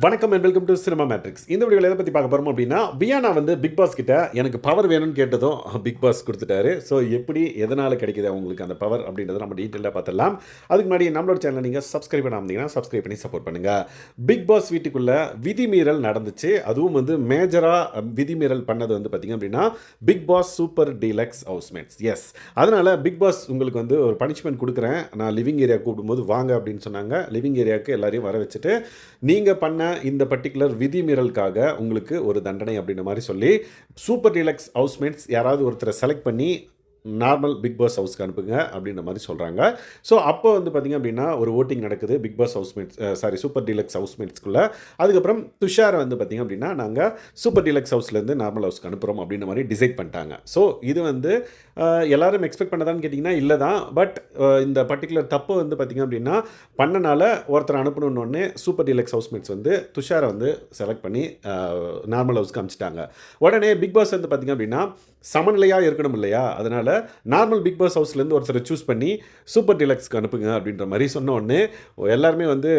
வணக்கம் and welcome to cinema matrix. இந்த வீடியோவில் எதை பற்றி பார்க்க போகிறோம் அப்படின்னா, வியானா வந்து பிக் பாஸ் கிட்ட எனக்கு பவர் வேணும்னு கேட்டதும் பிக் பாஸ் கொடுத்துட்டாரு. ஸோ எப்படி எதனால் கிடைக்குது அவங்களுக்கு அந்த பவர் அப்படின்றத நம்ம டீட்டெயிலாக பார்த்துடலாம். அதுக்கு முன்னாடி நம்மளோட சேனலை நீங்கள் சப்ஸ்கிரைப் பண்ணாமல் சப்ஸ்கிரைப் பண்ணி சப்போர்ட் பண்ணுங்கள். பிக் பாஸ் வீட்டுக்குள்ளே விதிமீறல் நடந்துச்சு. அதுவும் வந்து மேஜராக விதிமீறல் பண்ணது வந்து பார்த்திங்க அப்படின்னா Bigg Boss super deluxe housemates. Yes, அதனால் பிக் பாஸ் உங்களுக்கு வந்து ஒரு பனிஷ்மெண்ட் கொடுக்குறேன், நான் லிவிங் ஏரியா கூப்பிடும்போது வாங்க அப்படின்னு சொன்னாங்க. லிவிங் ஏரியாவுக்கு எல்லாரையும் வர வச்சுட்டு நீங்கள் பண்ண இந்த பர்டிகுலர் விதிமீறலுக்காக உங்களுக்கு ஒரு தண்டனை அப்படின்ற மாதிரி சொல்லி சூப்பர் டீலக்ஸ் ஹவுஸ்மேட்ஸ் யாராவது ஒருத்தரை செலக்ட் பண்ணி நார்மல் பிக் பாஸ் ஹவுஸ்க்கு அனுப்புங்க அப்படின்ற மாதிரி சொல்கிறாங்க. ஸோ அப்போ வந்து பார்த்திங்க அப்படின்னா ஒரு ஓட்டிங் நடக்குது Bigg Boss housemates super deluxe ஹவுஸ்மேட்ஸ்குள்ளே. அதுக்கப்புறம் துஷாரை வந்து பார்த்திங்க அப்படின்னா நாங்கள் சூப்பர் டீலக்ஸ் ஹவுஸ்லேருந்து நார்மல் ஹவுஸ்க்கு அனுப்புகிறோம் அப்படின்ற மாதிரி டிசைட் பண்ணிட்டாங்க. ஸோ இது வந்து எல்லோரும் எக்ஸ்பெக்ட் பண்ணதான்னு கேட்டிங்கன்னா இல்லை தான். பட் இந்த பர்டிகுலர் தப்பு வந்து பார்த்திங்க அப்படின்னா பண்ணனால ஒருத்தர் அனுப்பணுன்னொன்னே சூப்பர் டீலக்ஸ் ஹவுஸ்மேட்ஸ் வந்து துஷாரை வந்து செலக்ட் பண்ணி நார்மல் ஹவுஸ்க்கு அனுப்பிச்சிட்டாங்க. உடனே பிக் பாஸ் வந்து பார்த்திங்க அப்படின்னா சமநிலையாக இருக்கணும் இல்லையா, அதனால் நார்மல் பிக் பாஸ் ஹவுஸ்லேருந்து ஒருத்தரை சூஸ் பண்ணி சூப்பர் டீலக்ஸ்க்கு அனுப்புங்க அப்படின்ற மாதிரி சொன்ன உடனே எல்லாருமே வந்து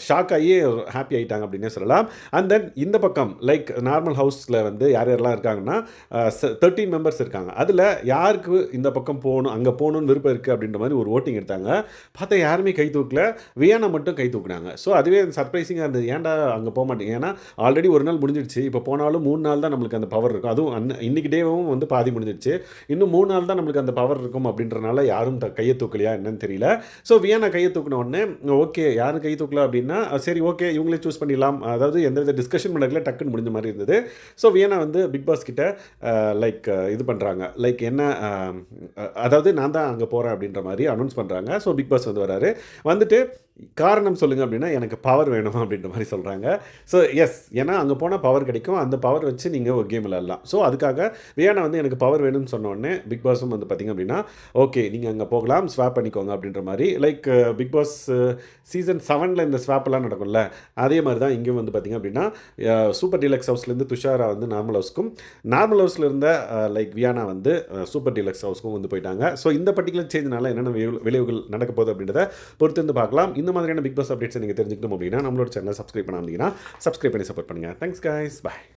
ஷாக் ஆகி ஹாப்பி ஆகிட்டாங்க அப்படின்னே சொல்லலாம். அண்ட் தென் இந்த பக்கம் லைக் நார்மல் ஹவுஸில் வந்து யார் யாரெல்லாம் இருக்காங்கன்னா 13 மெம்பர்ஸ் இருக்காங்க. அதில் யாருக்கு இந்த பக்கம் போகணும் அங்கே போகணுன்னு விருப்பம் இருக்குது அப்படின்ற மாதிரி ஒரு ஓட்டிங் எடுத்தாங்க. பார்த்தா யாருமே கை தூக்கல, வியானா மட்டும் கை தூக்குனாங்க. ஸோ அதுவே சர்ப்ரைசிங்காக இருந்தது. ஏன்டா அங்கே போக மாட்டேங்க, ஏன்னா ஆல்ரெடி ஒரு நாள் முடிஞ்சிடுச்சு, இப்போ போனாலும் 3 நாள் தான் நம்மளுக்கு அந்த பவர் இருக்கும். அதுவும் இன்னைக்கு டேவும் வந்து பாதி முடிஞ்சிடுச்சு, இன்னும் 3 நாள் தான் நம்மளுக்கு அந்த பவர் இருக்கும் அப்படின்றனால யாரும் கையை தூக்கலையா என்னன்னு தெரியல. ஸோ வியானா கையை தூக்கின உடனே ஓகே யாரும் கை தூக்கல அப்படின்னா சரி ஓகே இவங்களே சூஸ் பண்ணிடலாம், அதாவது எந்தவித டிஸ்கஷன் பண்ணல, டக்குன்னு முடிஞ்ச மாதிரி இருந்தது. ஸோ வியானா வந்து பிக் பாஸ் கிட்ட லைக் இது பண்ணுறாங்க, லைக் என்ன அதாவது நான் தான் அங்கே போகிறேன் அப்படின்ற மாதிரி அனௌன்ஸ் பண்ணுறாங்க. ஸோ பிக் பாஸ் வந்து வராரு, வந்துட்டு காரணம் சொல்லுங்கள் அப்படின்னா எனக்கு பவர் வேணும் அப்படின்ற மாதிரி சொல்கிறாங்க. ஸோ எஸ், ஏன்னா அங்கே போனால் பவர் கிடைக்கும், அந்த பவர் வச்சு நீங்கள் ஒரு கேம் விளாட்லாம். ஸோ அதுக்காக வியானா வந்து எனக்கு பவர் வேணும்னு சொன்ன உடனே பிக் பாஸும் வந்து பார்த்திங்க அப்படின்னா ஓகே நீங்கள் அங்கே போகலாம், ஸ்வாப் பண்ணிக்கோங்க அப்படின்ற மாதிரி. லைக் பிக் பாஸ் சீசன் 7 இந்த ஸ்வாப்லாம் நடக்கும்ல, அதே மாதிரி தான் இங்கேயும் வந்து பார்த்திங்க அப்படின்னா சூப்பர் டீலக்ஸ் ஹவுஸ்லேருந்து துஷாரா வந்து நார்மல் ஹவுஸ்க்கும், நார்மல் ஹவுஸில் இருந்த லைக் வியானா வந்து சூப்பர் டீலக்ஸ் ஹவுஸ்க்கும் வந்து போயிட்டாங்க. ஸோ இந்த பர்டிகுலர் சேஞ்சினால என்னென்ன விளைவுகள் நடக்க போகுது அப்படின்றத பொறுத்து வந்து பார்க்கலாம். இந்த மாதிரியான பிக் பாஸ் அப்டேட்ஸ் நீங்கள் தெரிஞ்சுக்கணும் அப்படின்னா நம்மளோட சேனலை சப்ஸ்கிரைப் பண்ணாமல் சப்ஸ்கிரைப் பண்ணி சப்போர்ட் பண்ணுங்கள். Thanks guys, by.